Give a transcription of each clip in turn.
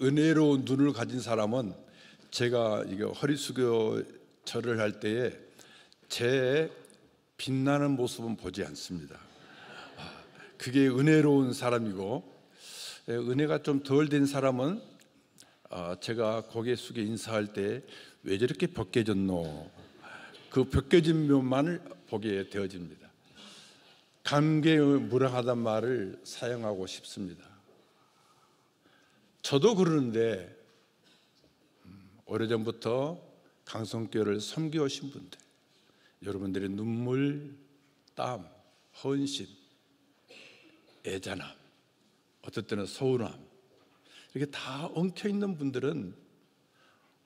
은혜로운 눈을 가진 사람은 제가 이게 허리 숙여 절을 할 때에 제 빛나는 모습은 보지 않습니다. 그게 은혜로운 사람이고, 은혜가 좀 덜 된 사람은 제가 고개 숙여 인사할 때 왜 저렇게 벗겨졌노? 그 벗겨진 면만을 보게 되어집니다. 감개무량하단 말을 사용하고 싶습니다. 저도 그러는데 오래전부터 강성교회를 섬겨오신 분들, 여러분들의 눈물, 땀, 헌신, 애잔함, 어떨 때는 서운함, 이렇게 다 엉켜있는 분들은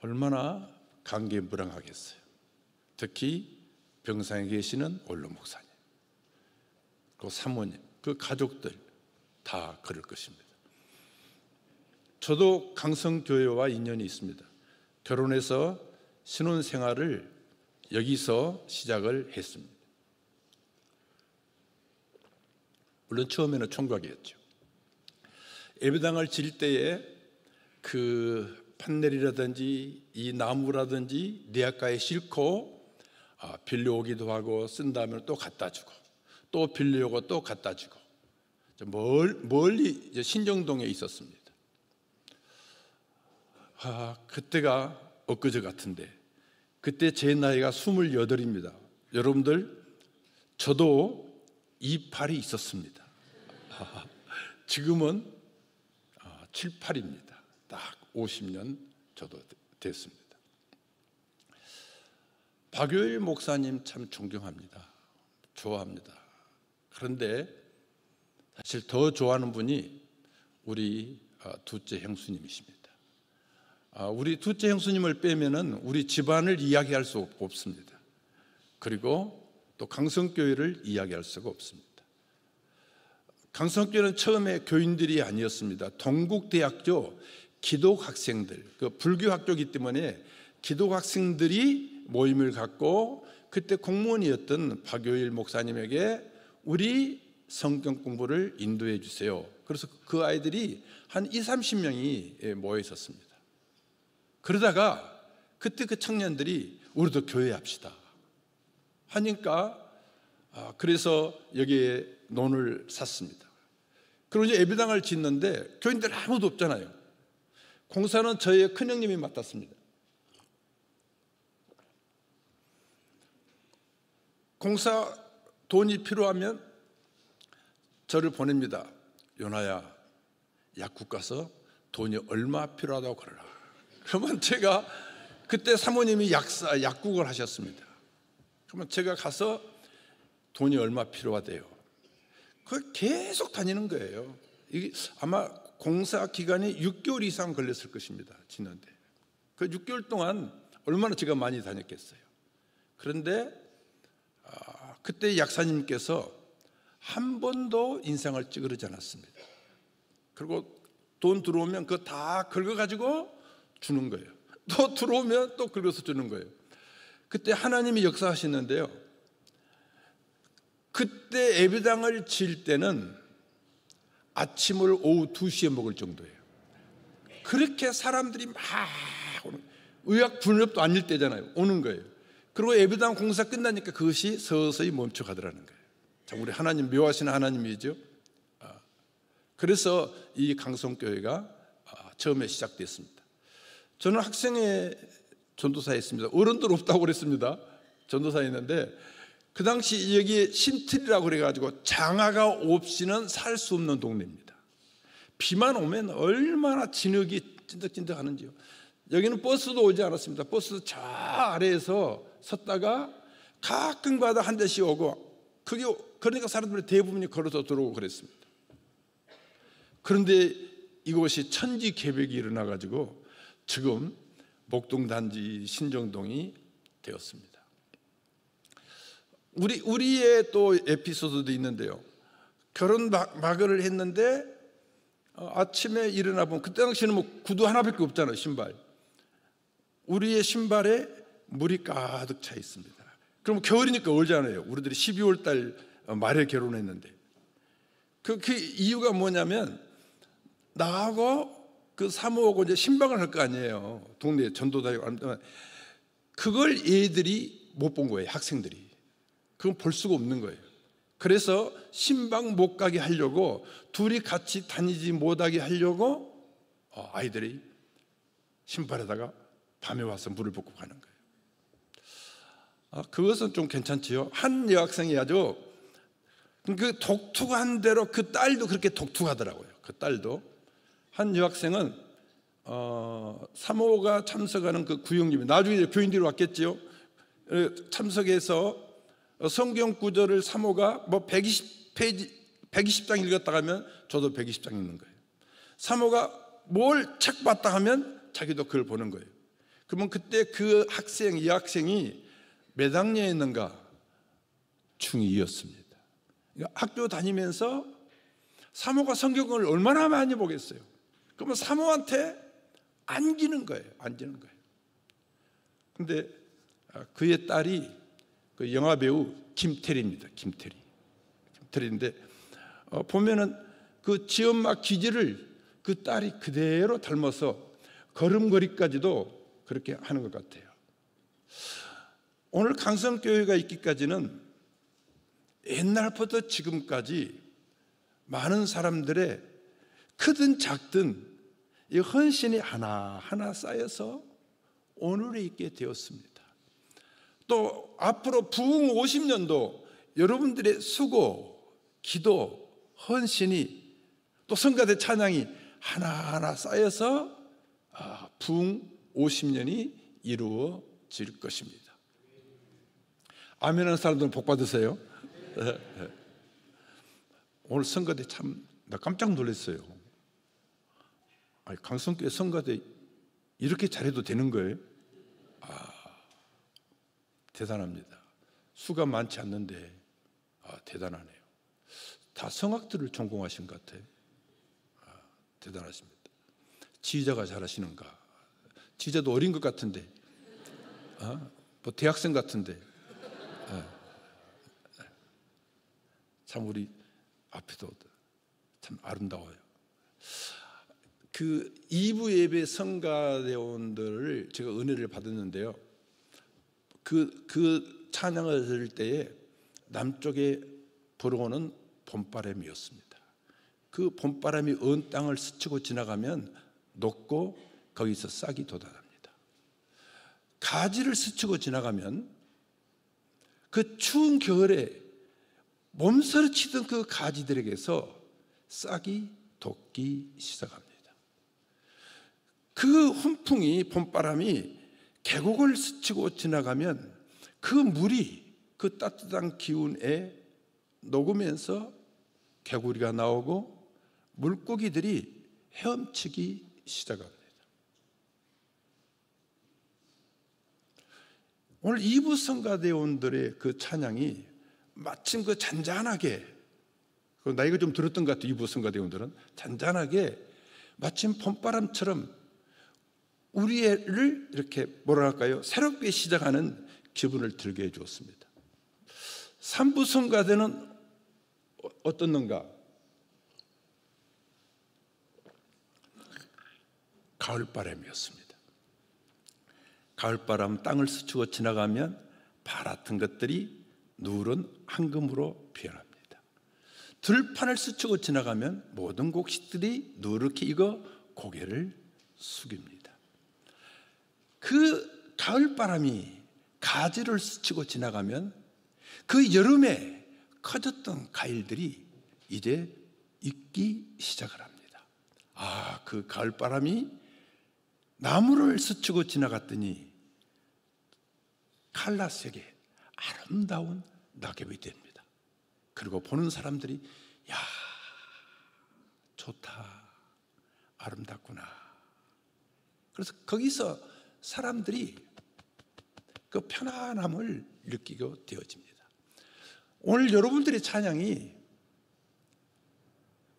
얼마나 감개무량하겠어요. 특히 병상에 계시는 원로 목사님, 그 사모님, 그 가족들 다 그럴 것입니다. 저도 강성교회와 인연이 있습니다. 결혼해서 신혼생활을 여기서 시작을 했습니다. 물론 처음에는 총각이었죠. 예배당을 지을 때에 그 판넬이라든지 이 나무라든지 내학가에 싣고 빌려오기도 하고 쓴 다음에 또 갖다 주고 또 빌려오고 또 갖다 주고 멀리 신정동에 있었습니다. 그때가 엊그제 같은데 그때 제 나이가 28입니다. 여러분들, 저도 이팔이 있었습니다. 지금은 7, 8입니다. 딱 50년 저도 됐습니다. 박요일 목사님 참 존경합니다. 좋아합니다. 그런데 사실 더 좋아하는 분이 우리 둘째 형수님이십니다. 우리 둘째 형수님을 빼면은 우리 집안을 이야기할 수 없습니다. 그리고 또 강성교회를 이야기할 수가 없습니다. 강성교회는 처음에 교인들이 아니었습니다. 동국대학교 기독학생들, 그 불교학교이기 때문에 기독학생들이 모임을 갖고 그때 공무원이었던 박요일 목사님에게 우리 성경 공부를 인도해 주세요. 그래서 그 아이들이 한 20, 30명이 모여 있었습니다. 그러다가 그때 그 청년들이 우리도 교회합시다 하니까 그래서 여기에 논을 샀습니다. 그리고 이제 예배당을 짓는데 교인들 아무도 없잖아요. 공사는 저희 큰형님이 맡았습니다. 공사 돈이 필요하면 저를 보냅니다. 요나야, 약국 가서 돈이 얼마 필요하다고 그러라. 그러면 제가 그때 사모님이 약국을 하셨습니다. 그러면 제가 가서 돈이 얼마 필요하대요. 그걸 계속 다니는 거예요. 이게 아마 공사 기간이 6개월 이상 걸렸을 것입니다. 지난데 그 6개월 동안 얼마나 제가 많이 다녔겠어요. 그런데 그때 약사님께서 한 번도 인상을 찌그러지 않았습니다. 그리고 돈 들어오면 그거 다 긁어가지고 주는 거예요. 또 들어오면 또 긁어서 주는 거예요. 그때 하나님이 역사하시는데요, 그때 예배당을 지을 때는 아침을 오후 2시에 먹을 정도예요. 그렇게 사람들이 막 의약분업도 아닐 때잖아요. 오는 거예요. 그리고 예배당 공사 끝나니까 그것이 서서히 멈춰가더라는 거예요. 참 우리 하나님, 묘하신 하나님이죠. 그래서 이 강성교회가 처음에 시작됐습니다. 저는 학생회 전도사에 있습니다. 어른들 없다고 그랬습니다. 전도사에 있는데 그 당시 여기에 신틀이라고 그래가지고 장화가 없이는 살 수 없는 동네입니다. 비만 오면 얼마나 진흙이 찐득찐득 하는지요. 여기는 버스도 오지 않았습니다. 버스 저 아래에서 섰다가 가끔가다 한 대씩 오고, 그러니까 사람들이 대부분이 걸어서 들어오고 그랬습니다. 그런데 이곳이 천지개벽이 일어나가지고 지금 목동단지 신정동이 되었습니다. 우리의 또 에피소드도 있는데요. 결혼 마감을 했는데 아침에 일어나 보면 그때 당시에는 뭐 구두 하나밖에 없잖아요. 신발. 우리의 신발에 물이 가득 차 있습니다. 그럼 겨울이니까 얼잖아요. 우리들이 12월 달 말에 결혼했는데 그 이유가 뭐냐면 나하고 그 사모하고 이제 신방을 할 거 아니에요. 동네에 전도 다니고 하면 그걸 얘들이 못 본 거예요. 학생들이. 그건 볼 수가 없는 거예요. 그래서 신방 못 가게 하려고, 둘이 같이 다니지 못하게 하려고 아이들이 신발에다가 밤에 와서 물을 붓고 가는 거예요. 그것은 좀 괜찮지요. 한 여학생이 아주 그 독특한 대로, 그 딸도 그렇게 독특하더라고요. 그 딸도. 한 여학생은 사모가 참석하는 그 구역님이, 나중에 교인들이 왔겠지요. 참석해서 성경 구절을 사모가 뭐 120페이지 120장 읽었다 하면 저도 120장 읽는 거예요. 사모가 뭘 책 봤다 하면 자기도 그걸 보는 거예요. 그러면 그때 그 학생, 이 학생이 몇 학년이었는가? 중2였습니다. 그러니까 학교 다니면서 사모가 성경을 얼마나 많이 보겠어요. 그러면 사모한테 안기는 거예요. 안기는 거예요. 근데 그의 딸이 그 영화 배우 김태리입니다. 김태리인데 보면은 그 지엄마 기질을 그 딸이 그대로 닮아서 걸음걸이까지도 그렇게 하는 것 같아요. 오늘 강성교회가 있기까지는 옛날부터 지금까지 많은 사람들의 크든 작든 이 헌신이 하나하나 쌓여서 오늘에 있게 되었습니다. 또 앞으로 부흥 50년도 여러분들의 수고, 기도, 헌신이, 또 성가대 찬양이 하나하나 쌓여서 부흥 50년이 이루어질 것입니다. 아멘 하는 사람들은 복 받으세요. 오늘 성가대 참 나 깜짝 놀랐어요. 강성교회 성가대 이렇게 잘해도 되는 거예요? 대단합니다. 수가 많지 않는데 대단하네요. 다 성악들을 전공하신 것 같아요. 대단하십니다. 지휘자가 잘하시는가? 지휘자도 어린 것 같은데, 뭐 대학생 같은데, 참 우리 앞에도 참 아름다워요. 그 2부 예배 성가대원들을 제가 은혜를 받았는데요. 그 찬양을 들을 때에 남쪽에 불어오는 봄바람이었습니다. 그 봄바람이 언 땅을 스치고 지나가면 녹고 거기서 싹이 돋아납니다. 가지를 스치고 지나가면 그 추운 겨울에 몸서리치던 그 가지들에게서 싹이 돋기 시작합니다. 그 훈풍이, 봄바람이 계곡을 스치고 지나가면 그 물이 그 따뜻한 기운에 녹으면서 개구리가 나오고 물고기들이 헤엄치기 시작합니다. 오늘 2부 성가대원들의 그 찬양이 마침 그 잔잔하게, 나 이거 좀 들었던 것 같아요. 2부 성가대원들은 잔잔하게 마침 봄바람처럼 우리를 이렇게 뭐라 할까요? 새롭게 시작하는 기분을 들게 해주었습니다. 3부 성가대는 어떻는가? 가을바람이었습니다. 가을바람 땅을 스치고 지나가면 파랗던 것들이 누런 황금으로 변합니다. 들판을 스치고 지나가면 모든 곡식들이 누렇게 익어 고개를 숙입니다. 그 가을바람이 가지를 스치고 지나가면 그 여름에 커졌던 과일들이 이제 익기 시작을 합니다. 그 가을바람이 나무를 스치고 지나갔더니 칼라색의 아름다운 낙엽이 됩니다. 그리고 보는 사람들이 야, 좋다, 아름답구나. 그래서 거기서 사람들이 그 편안함을 느끼게 되어집니다. 오늘 여러분들의 찬양이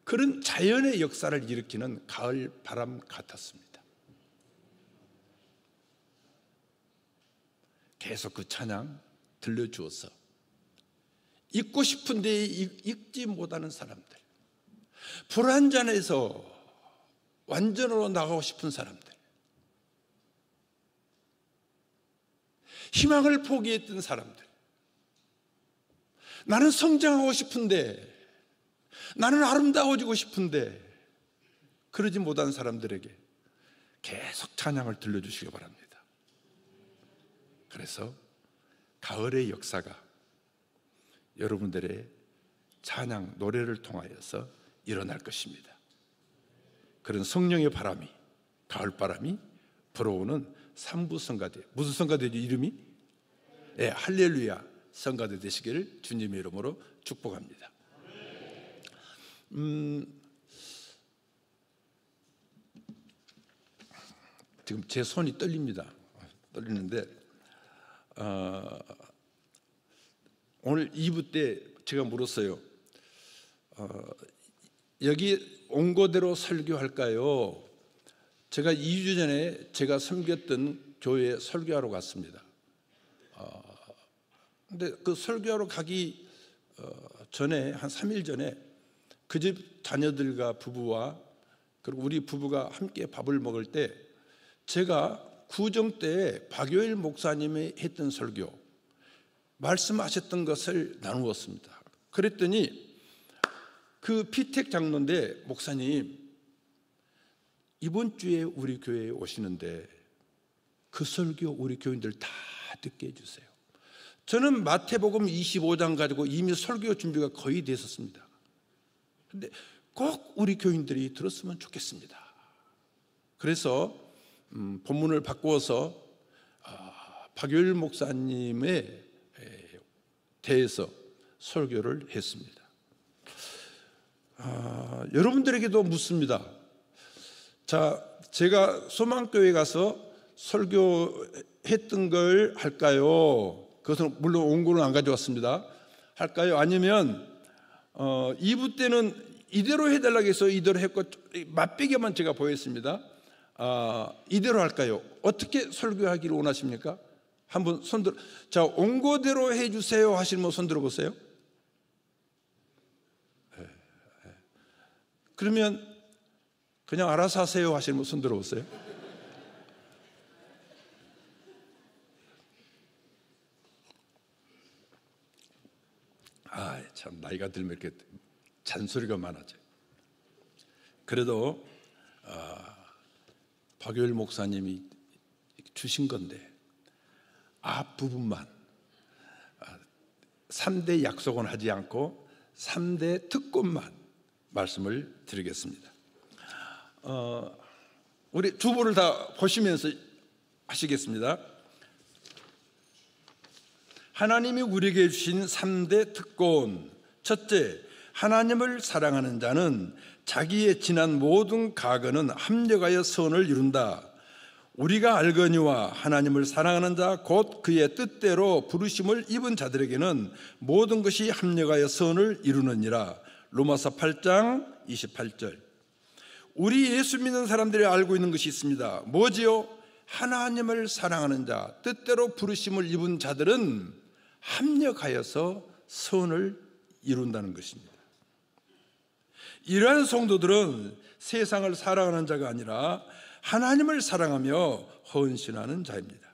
그런 자연의 역사를 일으키는 가을 바람 같았습니다. 계속 그 찬양 들려주어서 읽고 싶은데 읽지 못하는 사람들, 불안전해서 완전으로 나가고 싶은 사람들, 희망을 포기했던 사람들, 나는 성장하고 싶은데, 나는 아름다워지고 싶은데 그러지 못한 사람들에게 계속 찬양을 들려주시기 바랍니다. 그래서 가을의 역사가 여러분들의 찬양 노래를 통하여서 일어날 것입니다. 그런 성령의 바람이, 가을바람이 불어오는 삼부 성가대, 무슨 성가대죠? 이름이? 네, 할렐루야 성가대 되시기를 주님의 이름으로 축복합니다. 지금 제 손이 떨립니다. 떨리는데 오늘 2부 때 제가 물었어요. 여기 온고대로 설교할까요? 제가 2주 전에 제가 섬겼던 교회에 설교하러 갔습니다. 근데 그 설교하러 가기 전에 한 3일 전에 그 집 자녀들과 부부와 그리고 우리 부부가 함께 밥을 먹을 때 제가 구정 때 박요일 목사님이 했던 설교, 말씀하셨던 것을 나누었습니다. 그랬더니 그 피택 장로인데, 목사님 이번 주에 우리 교회에 오시는데 그 설교 우리 교인들 다 듣게 해주세요. 저는 마태복음 25장 가지고 이미 설교 준비가 거의 됐었습니다. 근데 꼭 우리 교인들이 들었으면 좋겠습니다. 그래서 본문을 바꾸어서 박요일 목사님에 대해서 설교를 했습니다. 여러분들에게도 묻습니다. 자, 제가 소망교회 가서 설교했던 걸 할까요? 그것은 물론 원고는 안 가져왔습니다. 할까요? 아니면 2부 때는 이대로 해달라고 해서 이대로 했고 맛배기만 제가 보였습니다. 이대로 할까요? 어떻게 설교하기를 원하십니까? 한번 손들어. 자, 원고대로 해주세요 하시는 분 손 들어보세요. 그러면 그냥 알아서 하세요 하시는 분 손 들어보세요. 참 나이가 들면 이렇게 잔소리가 많아져요. 그래도 박요일 목사님이 주신 건데 앞부분만 3대 약속은 하지 않고 3대 특권만 말씀을 드리겠습니다. 우리 주보를 다 보시면서 하시겠습니다. 하나님이 우리에게 주신 3대 특권. 첫째, 하나님을 사랑하는 자는 자기의 지난 모든 과거는 합력하여 선을 이룬다. 우리가 알거니와 하나님을 사랑하는 자 곧 그의 뜻대로 부르심을 입은 자들에게는 모든 것이 합력하여 선을 이루느니라. 로마서 8장 28절. 우리 예수 믿는 사람들이 알고 있는 것이 있습니다. 뭐지요? 하나님을 사랑하는 자, 뜻대로 부르심을 입은 자들은 합력하여서 선을 이룬다는 것입니다. 이러한 성도들은 세상을 사랑하는 자가 아니라 하나님을 사랑하며 헌신하는 자입니다.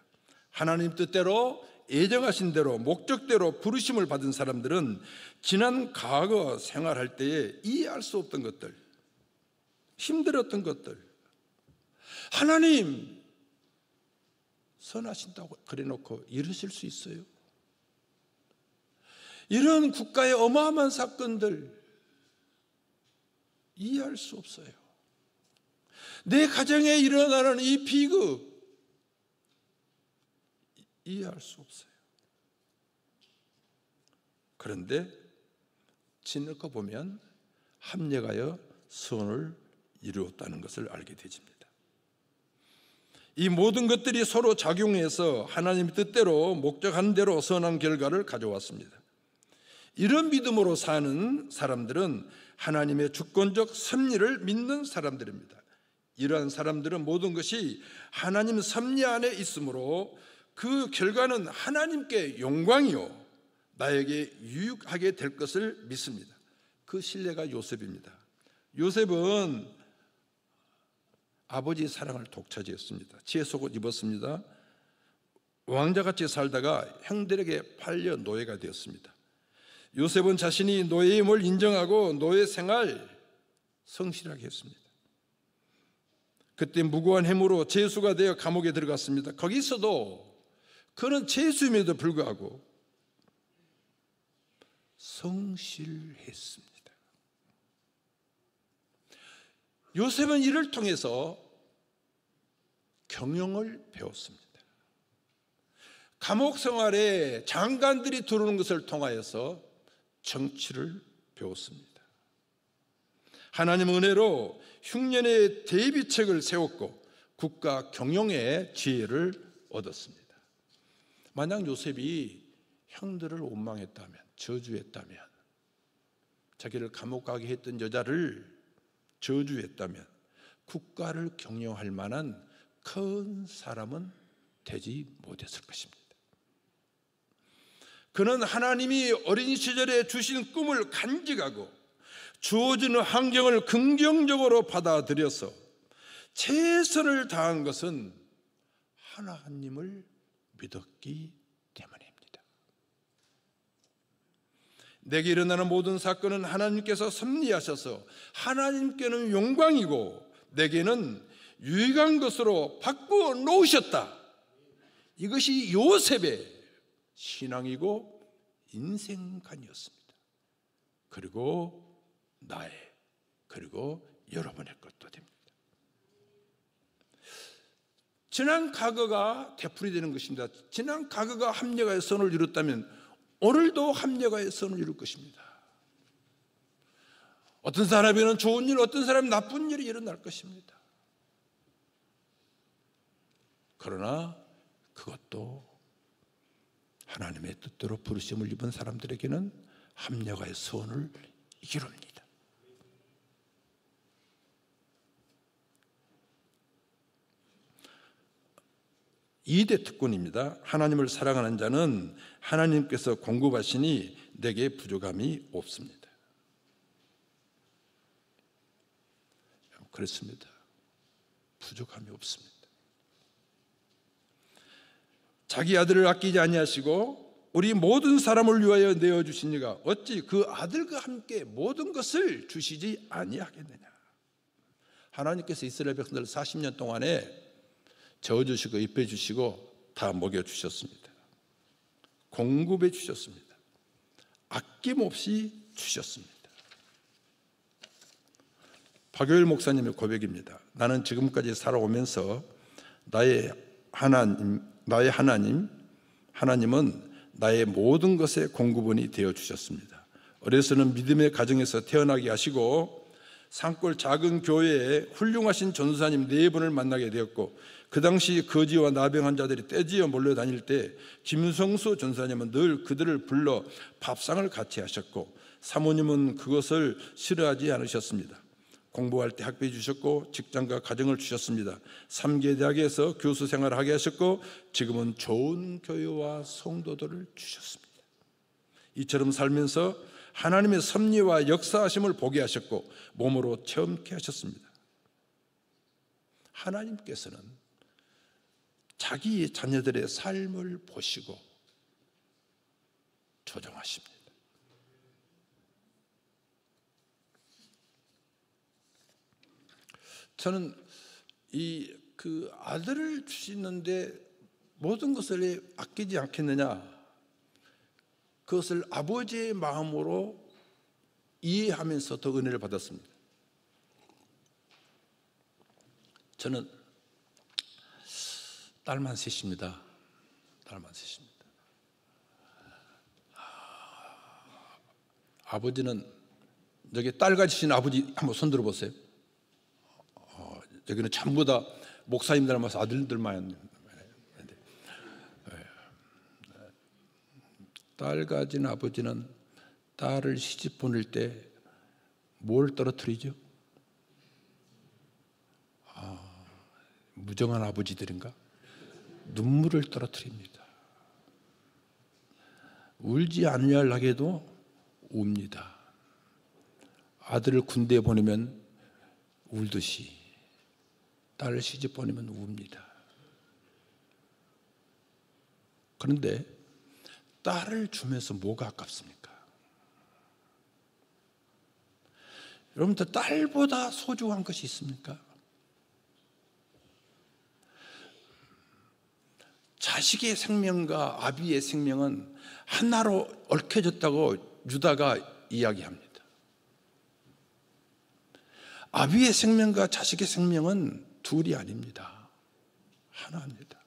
하나님 뜻대로 예정하신 대로 목적대로 부르심을 받은 사람들은 지난 과거 생활할 때에 이해할 수 없던 것들, 힘들었던 것들, 하나님 선하신다고 그래놓고 이러실 수 있어요? 이런 국가의 어마어마한 사건들 이해할 수 없어요. 내 가정에 일어나는 이 비극 이해할 수 없어요. 그런데 지내고 보면 합력하여 선을 이루었다는 것을 알게 되집니다. 이 모든 것들이 서로 작용해서 하나님의 뜻대로 목적한 대로 선한 결과를 가져왔습니다. 이런 믿음으로 사는 사람들은 하나님의 주권적 섭리를 믿는 사람들입니다. 이러한 사람들은 모든 것이 하나님 섭리 안에 있으므로 그 결과는 하나님께 영광이요 나에게 유익하게 될 것을 믿습니다. 그 신뢰가 요셉입니다. 요셉은 아버지의 사랑을 독차지했습니다. 지혜 속옷 입었습니다. 왕자같이 살다가 형들에게 팔려 노예가 되었습니다. 요셉은 자신이 노예임을 인정하고 노예 생활 성실하게 했습니다. 그때 무고한 해무로 죄수가 되어 감옥에 들어갔습니다. 거기서도 그는 죄수임에도 불구하고 성실했습니다. 요셉은 이를 통해서 경영을 배웠습니다. 감옥 생활에 장관들이 들어오는 것을 통하여서 정치를 배웠습니다. 하나님의 은혜로 흉년의 대비책을 세웠고 국가 경영의 지혜를 얻었습니다. 만약 요셉이 형들을 원망했다면, 저주했다면, 자기를 감옥 가게 했던 여자를 저주했다면 국가를 경영할 만한 큰 사람은 되지 못했을 것입니다. 그는 하나님이 어린 시절에 주신 꿈을 간직하고 주어지는 환경을 긍정적으로 받아들여서 최선을 다한 것은 하나님을 믿었기 때문입니다. 내게 일어나는 모든 사건은 하나님께서 섭리하셔서 하나님께는 영광이고 내게는 유익한 것으로 바꾸어 놓으셨다. 이것이 요셉의 신앙이고 인생관이었습니다. 그리고 나의, 그리고 여러분의 것도 됩니다. 지난 과거가 되풀이되는 것입니다. 지난 과거가 합력하여 선을 이뤘다면 오늘도 합력하여 선을 이룰 것입니다. 어떤 사람에게는 좋은 일, 어떤 사람은 나쁜 일이 일어날 것입니다. 그러나 그것도 하나님의 뜻대로 부르심을 입은 사람들에게는 합력하여 선을 이루립니다. 이대 특권입니다. 하나님을 사랑하는 자는 하나님께서 공급하시니 내게 부족함이 없습니다. 그렇습니다. 부족함이 없습니다. 자기 아들을 아끼지 아니하시고 우리 모든 사람을 위하여 내어주신 이가 어찌 그 아들과 함께 모든 것을 주시지 아니하겠느냐. 하나님께서 이스라엘 백성들 40년 동안에 저어주시고 입혀주시고 다 먹여주셨습니다. 공급해 주셨습니다. 아낌없이 주셨습니다. 박효일 목사님의 고백입니다. 나는 지금까지 살아오면서 나의 하나님은 나의 모든 것의 공급원이 되어주셨습니다. 어려서는 믿음의 가정에서 태어나게 하시고 산골 작은 교회에 훌륭하신 전도사님 4분을 만나게 되었고 그 당시 거지와 나병 환자들이 떼지어 몰려다닐 때 김성수 전사님은 늘 그들을 불러 밥상을 같이 하셨고 사모님은 그것을 싫어하지 않으셨습니다. 공부할 때 학비 주셨고 직장과 가정을 주셨습니다. 3개 대학에서 교수 생활을 하게 하셨고 지금은 좋은 교회와 성도들을 주셨습니다. 이처럼 살면서 하나님의 섭리와 역사하심을 보게 하셨고 몸으로 체험케 하셨습니다. 하나님께서는 자기 자녀들의 삶을 보시고 조정하십니다. 저는 그 아들을 주시는데 모든 것을 아끼지 않겠느냐, 그것을 아버지의 마음으로 이해하면서 더 은혜를 받았습니다. 저는 딸만 셋입니다. 딸만 셋입니다. 아버지는 여기 딸 가지신 아버지 한번 손 들어보세요. 여기는 전부 다 목사님 닮아서 아들들만. 딸 가진 아버지는 딸을 시집 보낼 때 뭘 떨어뜨리죠? 무정한 아버지들인가? 눈물을 떨어뜨립니다. 울지 않으려고 웁니다. 아들을 군대에 보내면 울듯이 딸을 시집 보내면 웁니다. 그런데 딸을 주면서 뭐가 아깝습니까? 여러분들 딸보다 소중한 것이 있습니까? 자식의 생명과 아비의 생명은 하나로 얽혀졌다고 유다가 이야기합니다. 아비의 생명과 자식의 생명은 둘이 아닙니다. 하나입니다.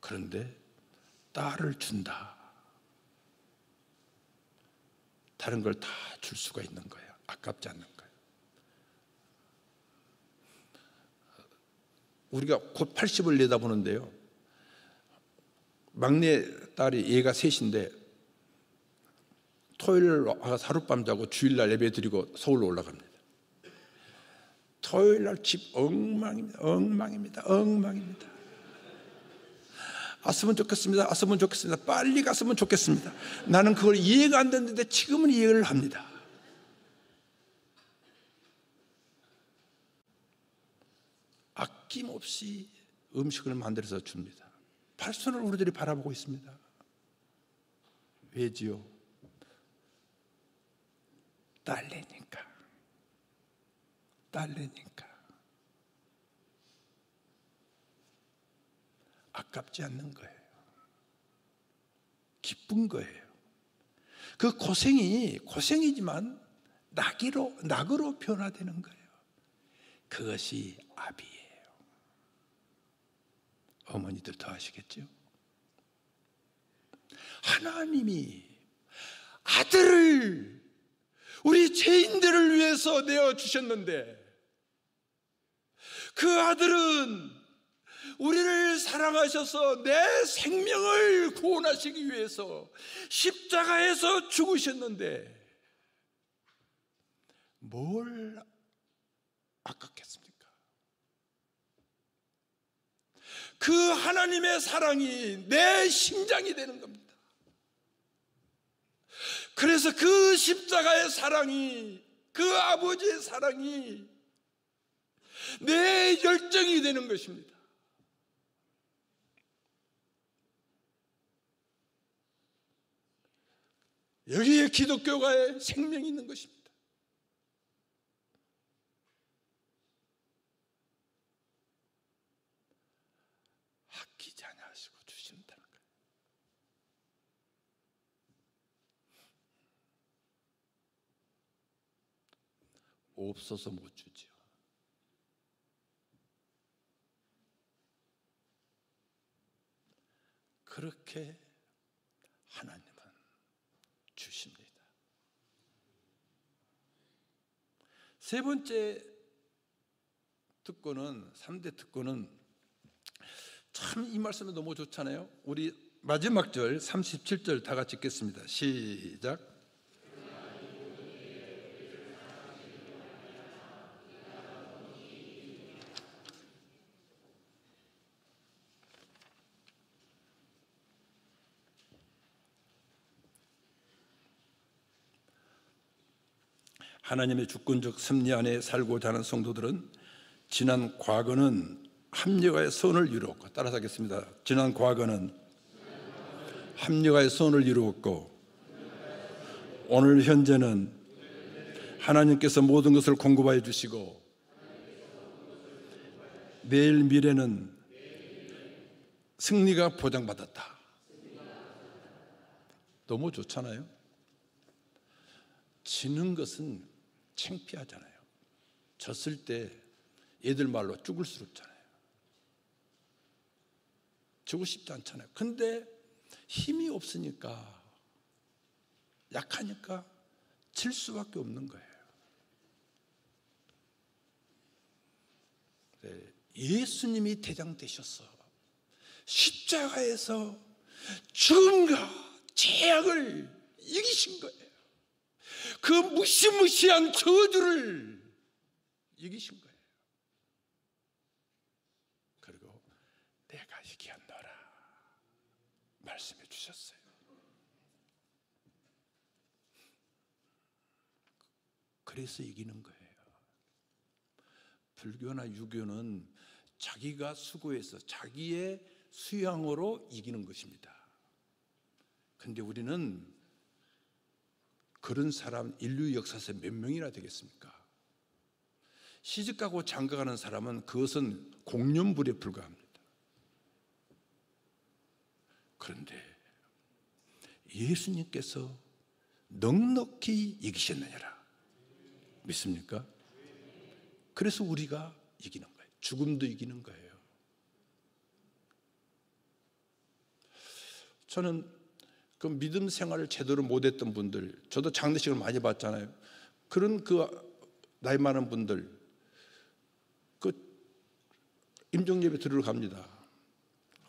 그런데 딸을 준다. 다른 걸 다 줄 수가 있는 거예요. 아깝지 않는 거예요. 우리가 곧 80을 내다보는데요, 막내 딸이 얘가 셋인데 토요일 와서 하룻밤 자고 주일날 예배 드리고 서울로 올라갑니다. 토요일날 집 엉망입니다. 엉망입니다. 왔으면 좋겠습니다. 왔으면 좋겠습니다. 빨리 갔으면 좋겠습니다. 나는 그걸 이해가 안 됐는데 지금은 이해를 합니다. 아낌없이 음식을 만들어서 줍니다. 팔순을 우리들이 바라보고 있습니다. 왜지요? 딸내니까. 아깝지 않는 거예요. 기쁜 거예요. 그 고생이 고생이지만 낙으로 변화되는 거예요. 그것이 아비예요. 어머니들 더 아시겠죠? 하나님이 아들을 우리 죄인들을 위해서 내어주셨는데, 그 아들은 우리를 사랑하셔서 내 생명을 구원하시기 위해서 십자가에서 죽으셨는데 뭘 아깝겠습니까? 그 하나님의 사랑이 내 심장이 되는 겁니다. 그래서 그 십자가의 사랑이, 그 아버지의 사랑이 내 열정이 되는 것입니다. 여기에 기독교가의 생명이 있는 것입니다. 아끼지 않으시고 주신다는 거예요. 없어서 못 주지요. 그렇게 하나님은 주십니다. 세 번째 특권은, 3대 특권은 참 이 말씀이 너무 좋잖아요. 우리 마지막 절 37절 다 같이 읽겠습니다. 시작. 하나님의 주권적 섭리 안에 살고자 하는 성도들은 지난 과거는 합력하여 선을 이루었고, 따라서 하겠습니다. 지난 과거는 합력하여 선을 이루었고, 오늘 현재는 하나님께서 모든 것을 공급하여 주시고, 내일 미래는 승리가 보장받았다. 너무 좋잖아요. 지는 것은 창피하잖아요. 졌을 때 애들 말로 죽을수록잖아요. 지고 싶지 않잖아요. 근데 힘이 없으니까, 약하니까 질 수밖에 없는 거예요. 예수님이 대장 되셔서 십자가에서 죽음과 죄악을 이기신 거예요. 그 무시무시한 저주를 이기신 거예요. 그리고 내가 이기었노라 말씀해 주셨어요. 그래서 이기는 거예요. 불교나 유교는 자기가 수고해서 자기의 수양으로 이기는 것입니다. 그런데 우리는 그런 사람 인류 역사에서 몇 명이나 되겠습니까? 시집가고 장가가는 사람은 그것은 공연불에 불과합니다. 그런데 예수님께서 넉넉히 이기셨느니라. 믿습니까? 그래서 우리가 이기는 거예요. 죽음도 이기는 거예요. 저는 그 믿음 생활을 제대로 못했던 분들, 저도 장례식을 많이 봤잖아요. 그런 그 나이 많은 분들, 그 임종예배 들으러 갑니다.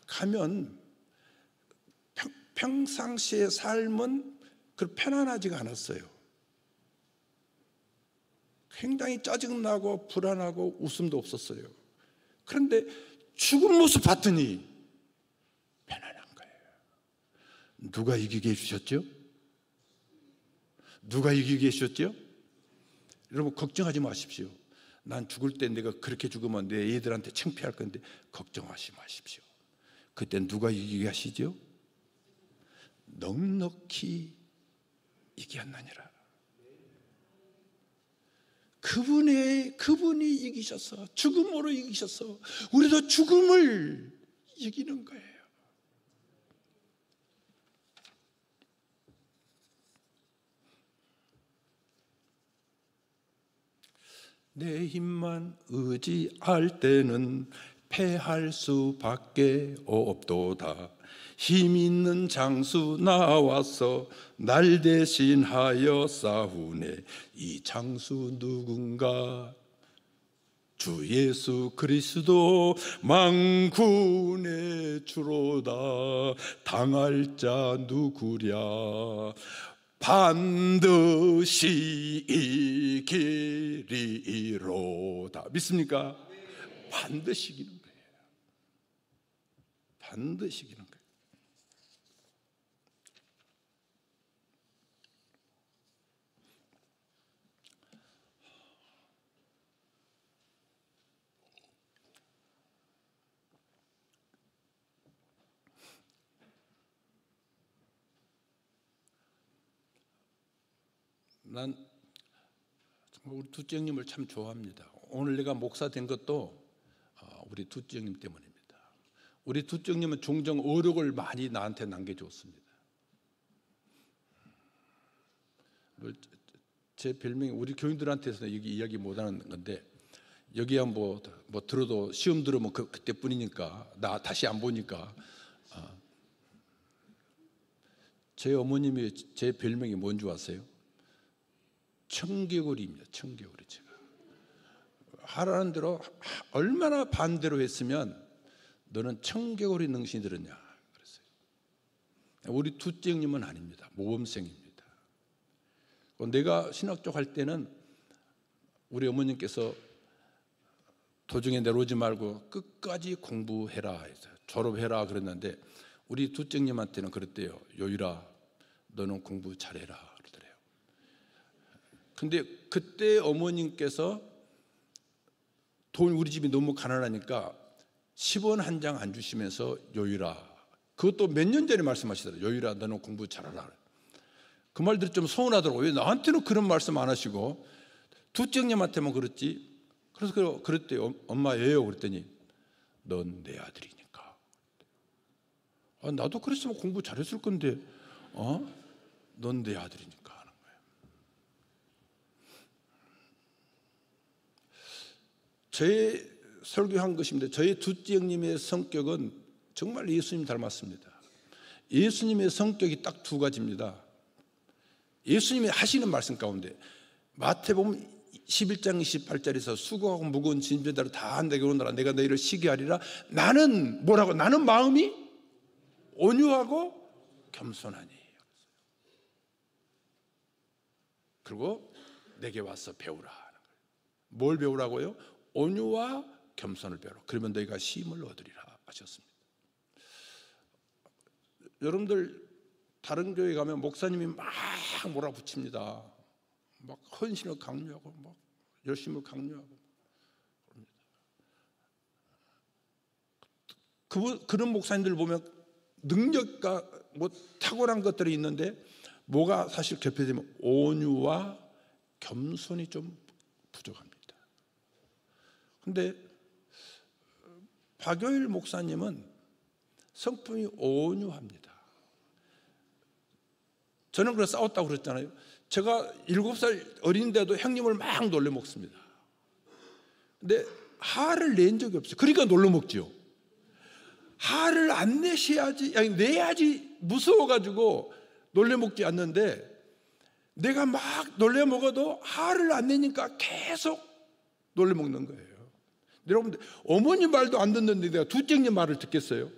가면 평상시의 삶은 그 편안하지가 않았어요. 굉장히 짜증나고 불안하고 웃음도 없었어요. 그런데 죽은 모습 봤더니 편안한 거예요. 누가 이기게 해주셨죠? 누가 이기게 해주셨죠? 여러분 걱정하지 마십시오. 난 죽을 때 내가 그렇게 죽으면 내 애들한테 창피할 건데 걱정하지 마십시오. 그때 누가 이기게 하시죠? 넉넉히 이기었느니라. 그분이 이기셔서 죽음으로 이기셔서 우리도 죽음을 이기는 거예요. 내 힘만 의지할 때는 패할 수밖에 없도다. 힘 있는 장수 나와서 날 대신하여 싸우네. 이 장수 누군가? 주 예수 그리스도 만군의 주로다. 당할 자 누구랴? 반드시 이기리로다. 믿습니까? 반드시 이기는 거예요. 반드시 이기는 거예요. 난 정말 우리 두째 형님을 참 좋아합니다. 오늘 내가 목사 된 것도 우리 두째 형님 때문입니다. 우리 두째 형님은 종종 어록을 많이 나한테 남겨줬습니다. 제 별명이 우리 교인들한테서는 여기 이야기 못하는 건데, 여기야 뭐 들어도 시험 들으면 그때뿐이니까, 나 다시 안 보니까. 제 어머님이 제 별명이 뭔지 아세요? 청개구리입니다. 청개구리. 제가 하라는 대로 얼마나 반대로 했으면 너는 청개구리 능신이 들었냐 그랬어요. 우리 두째 형님은 아닙니다. 모범생입니다. 내가 신학쪽 할 때는 우리 어머님께서 도중에 내려오지 말고 끝까지 공부해라 해서 졸업해라 그랬는데, 우리 두째 형님한테는 그랬대요. 요일아, 너는 공부 잘해라 그러더래요. 근데 그때 어머님께서 돈, 우리 집이 너무 가난하니까 10원 한 장 안 주시면서 요일아, 그것도 몇 년 전에 말씀하시더라고요. 요일아, 너는 공부 잘하라. 그 말들이 좀 서운하더라고요. 왜 나한테는 그런 말씀 안 하시고 두째 형님한테만 그랬지? 그래서 그랬대요. 엄마 왜요? 그랬더니 넌 내 아들이니까. 나도 그랬으면 공부 잘했을 건데 넌 내 아들이니까 하는 거예요. 제 설교한 것입니다. 저희 두째 형님의 성격은 정말 예수님 닮았습니다. 예수님의 성격이 딱 두 가지입니다. 예수님이 하시는 말씀 가운데 마태복음 11장 28절에서 수고하고 무거운 짐진들을 다 내게 오너라. 내가 너희를 쉬게 하리라. 나는 뭐라고? 나는 마음이 온유하고 겸손하니. 그리고 내게 와서 배우라. 뭘 배우라고요? 온유와 겸손을 배우라. 그러면 너희가 쉼을 얻으리라 하셨습니다. 여러분들 다른 교회 가면 목사님이 막 몰아붙입니다. 막 헌신을 강요하고 막 열심을 강요하고. 그런 목사님들 보면 능력과 뭐 탁월한 것들이 있는데 뭐가 사실 결핍되면 온유와 겸손이 좀 부족합니다. 근데 박요일 목사님은 성품이 온유합니다. 저는 그래서 싸웠다고 그랬잖아요. 제가 7살 어린데도 형님을 막 놀려 먹습니다. 근데 화를 낸 적이 없어요. 그러니까 놀려 먹지요. 화를 안 내셔야지, 아니 내야지 무서워가지고 놀려 먹지 않는데, 내가 막 놀려 먹어도 화를 안 내니까 계속 놀려 먹는 거예요. 여러분들, 어머니 말도 안 듣는데 내가 둘째님 말을 듣겠어요?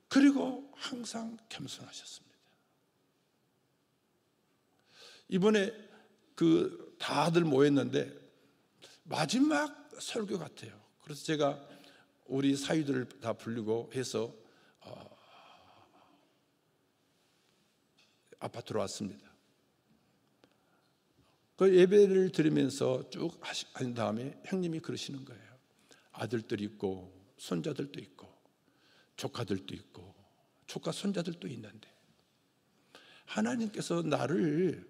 그리고 항상 겸손하셨습니다. 이번에 다들 모였는데 마지막 설교 같아요. 그래서 제가 우리 사위들을 다 부르고 해서 아파트로 왔습니다. 그 예배를 드리면서 쭉 하신 다음에 형님이 그러시는 거예요. 아들들이 있고 손자들도 있고 조카들도 있고 조카 손자들도 있는데 하나님께서 나를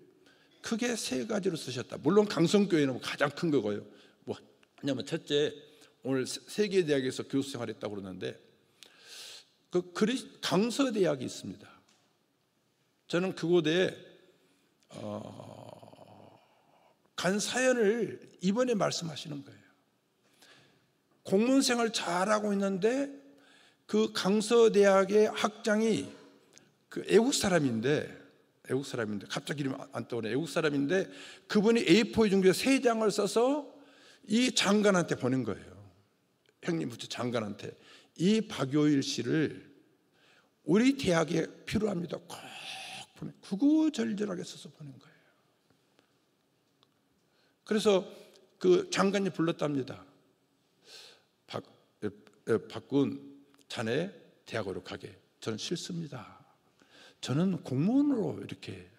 크게 3가지로 쓰셨다. 물론 강성교회는 가장 큰 거고요. 왜냐하면 첫째, 오늘 세계대학에서 교수 생활했다고 그러는데 강서대학이 있습니다. 저는 그곳에 간 사연을 이번에 말씀하시는 거예요. 공무원생활 잘하고 있는데 그 강서대학의 학장이 애국 사람인데 갑자기 이름 안 떠오르네. 애국 사람인데 그분이 A4 중에 3장을 써서 이 장관한테 보낸 거예요. 형님 부처 장관한테 이 박요일 씨를 우리 대학에 필요합니다. 꼭 보내. 구구절절하게 써서 보낸 거예요. 그래서 그 장관이 불렀답니다. 박군, 자네 대학으로 가게. 저는 싫습니다. 저는 공무원으로 이렇게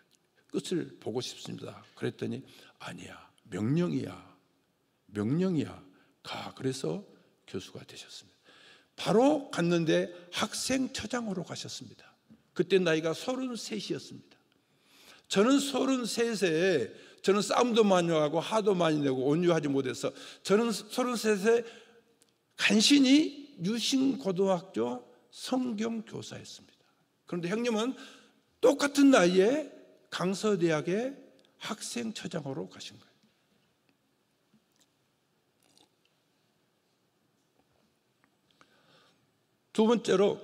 끝을 보고 싶습니다. 그랬더니 아니야, 명령이야 가. 그래서 교수가 되셨습니다. 바로 갔는데 학생처장으로 가셨습니다. 그때 나이가 33이었습니다. 저는 33세, 저는 싸움도 많이 하고 화도 많이 내고 온유하지 못해서 저는 33세 간신히 유신고등학교 성경교사였습니다. 그런데 형님은 똑같은 나이에 강서대학의 학생처장으로 가신 거예요. 두 번째로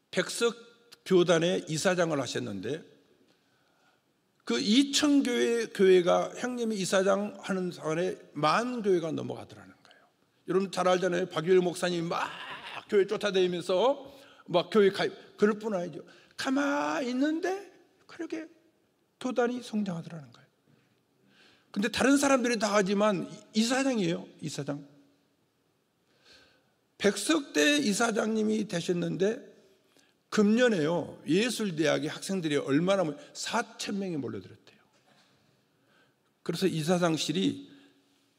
백석교단의 이사장을 하셨는데 그 이천교회가 형님이 이사장 하는 사람에 10,000교회가 넘어가더라는 거예요. 여러분 잘 알잖아요. 박유일 목사님이 막 교회 쫓아다니면서 막 교회 가입, 그럴 뿐 아니죠. 가만히 있는데 그렇게 교단이 성장하더라는 거예요. 근데 다른 사람들이 다 하지만 이사장이에요. 이사장. 백석대 이사장님이 되셨는데 금년에요, 예술대학의 학생들이 얼마나 4,000명이 몰려들었대요. 그래서 이사장실이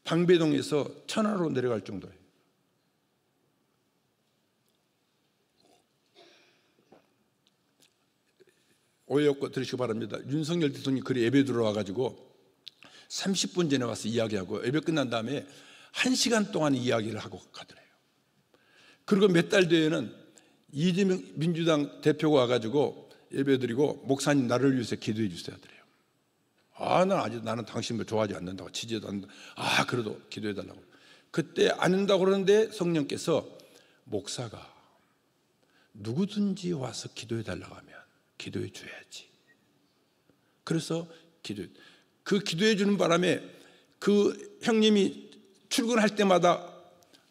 방배동에서 천안으로 내려갈 정도예요. 오해 없고 들으시기 바랍니다. 윤석열 대통령이 그리 예배 들어와가지고 30분 전에 와서 이야기하고 예배 끝난 다음에 1시간 동안 이야기를 하고 가더래요. 그리고 몇 달 뒤에는 이재명 민주당 대표가 와가지고 예배드리고 목사님 나를 위해서 기도해 주셔야 돼요. 나는 당신을 좋아하지 않는다고, 지지도 않는다. 그래도 기도해 달라고. 그때 안 한다고 그러는데 성령께서 목사가 누구든지 와서 기도해 달라고 하면 기도해 줘야지. 그래서 기도해 주는 바람에 그 형님이 출근할 때마다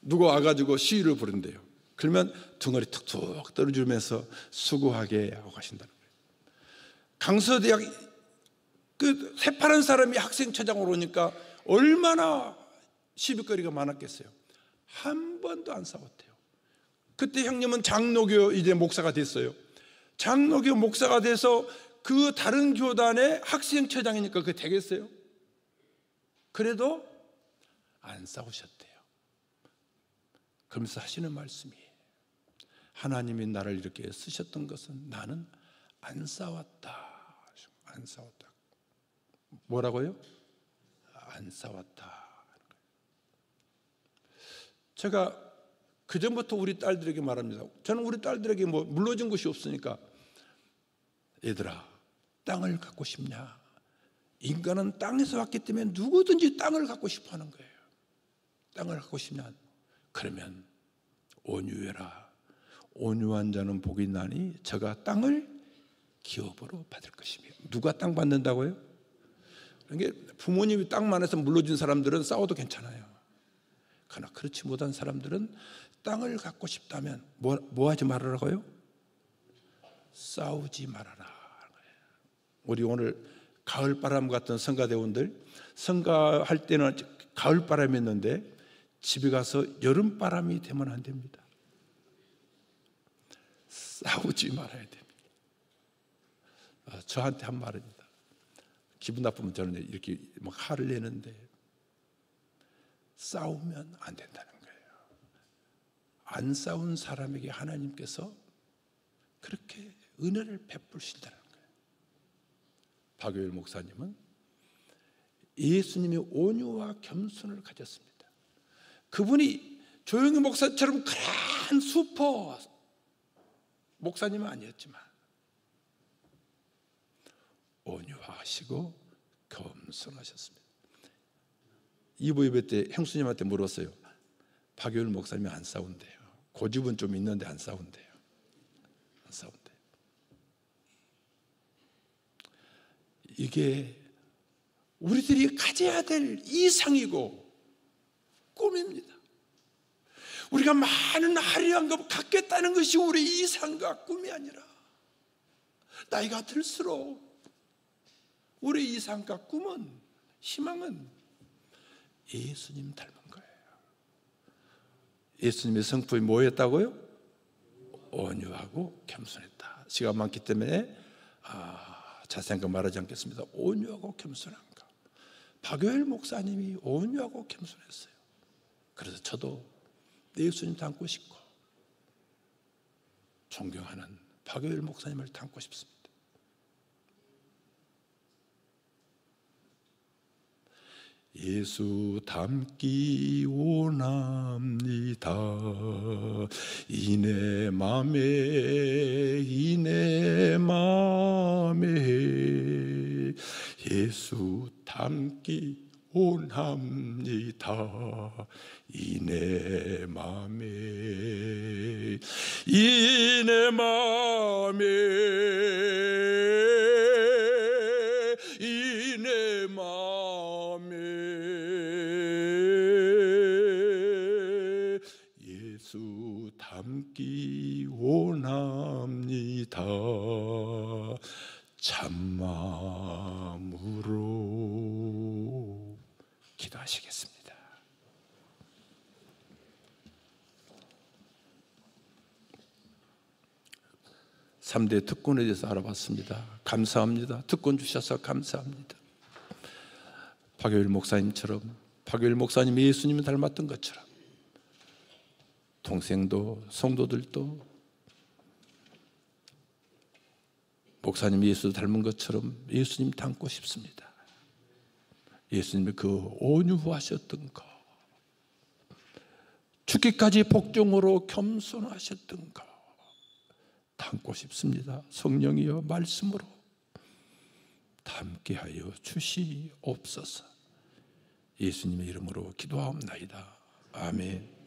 누가 와가지고 시위를 부른대요. 그러면 등어리 툭툭 떨어지면서 수고하게 하고 가신다는 거예요. 강서대학 그 새파란 사람이 학생처장으로 오니까 얼마나 시비거리가 많았겠어요. 한 번도 안 싸웠대요. 그때 형님은 장로교 이제 목사가 됐어요. 장로교 목사가 돼서 그 다른 교단의 학생처장이니까 그게 되겠어요? 그래도 안 싸우셨대요. 그러면서 하시는 말씀이, 하나님이 나를 이렇게 쓰셨던 것은 나는 안 싸웠다. 안 싸웠다. 뭐라고요? 안 싸웠다. 제가 그전부터 우리 딸들에게 말합니다. 저는 우리 딸들에게 물러준 것이 없으니까, 얘들아, 땅을 갖고 싶냐? 인간은 땅에서 왔기 때문에 누구든지 땅을 갖고 싶어 하는 거예요. 땅을 갖고 싶냐? 그러면 온유해라. 온유한 자는 복이 나니 저가 땅을 기업으로 받을 것이며. 누가 땅 받는다고요? 그러니까 부모님이 땅만 해서 물러준 사람들은 싸워도 괜찮아요. 그러나 그렇지 못한 사람들은 땅을 갖고 싶다면 뭐 하지 말아라고요? 싸우지 말아라. 우리 오늘 가을바람 같은 성가대원들, 성가할 때는 가을바람이었는데 집에 가서 여름바람이 되면 안 됩니다. 싸우지 말아야 됩니다. 저한테 한 말입니다. 기분 나쁘면 저는 이렇게 막 화를 내는데, 싸우면 안 된다는 거예요. 안 싸운 사람에게 하나님께서 그렇게 은혜를 베푸신다는 거예요. 박효일 목사님은 예수님의 온유와 겸손을 가졌습니다. 그분이 조영희 목사처럼 큰 슈퍼 목사님은 아니었지만 온유하시고 겸손하셨습니다. 이부 예배 때 형수님한테 물었어요. 박효일 목사님이 안 싸운대요. 고집은 좀 있는데 안 싸운대요. 안 싸운대요. 이게 우리들이 가져야 될 이상이고 꿈입니다. 우리가 많은 화려한 것 갖겠다는 것이 우리 이상과 꿈이 아니라, 나이가 들수록 우리 이상과 꿈은, 희망은 예수님 닮은 거예요. 예수님의 성품이 뭐였다고요? 온유하고 겸손했다. 시간 많기 때문에 자세한 거 말하지 않겠습니다. 온유하고 겸손한 거. 박효일 목사님이 온유하고 겸손했어요. 그래서 저도 예수님 닮고 싶고 존경하는 박효일 목사님을 닮고 싶습니다. 예수 닮기 원합니다. 이내 맘에 예수 닮기 원합니다. 이내 맘에 예수 닮기 원합니다. 참마음으로 기도하시겠습니다. (3대) 특권에 대해서 알아봤습니다. 감사합니다. 특권 주셔서 감사합니다. 박효일 목사님처럼, 박효일 목사님이 예수님을 닮았던 것처럼 동생도 성도들도 목사님이 예수 닮은 것처럼 예수님 닮고 싶습니다. 예수님의 그 온유하셨던 것, 죽기까지 복종으로 겸손하셨던 것 닮고 싶습니다. 성령이여 말씀으로 닮게 하여 주시옵소서. 예수님의 이름으로 기도하옵나이다. 아멘.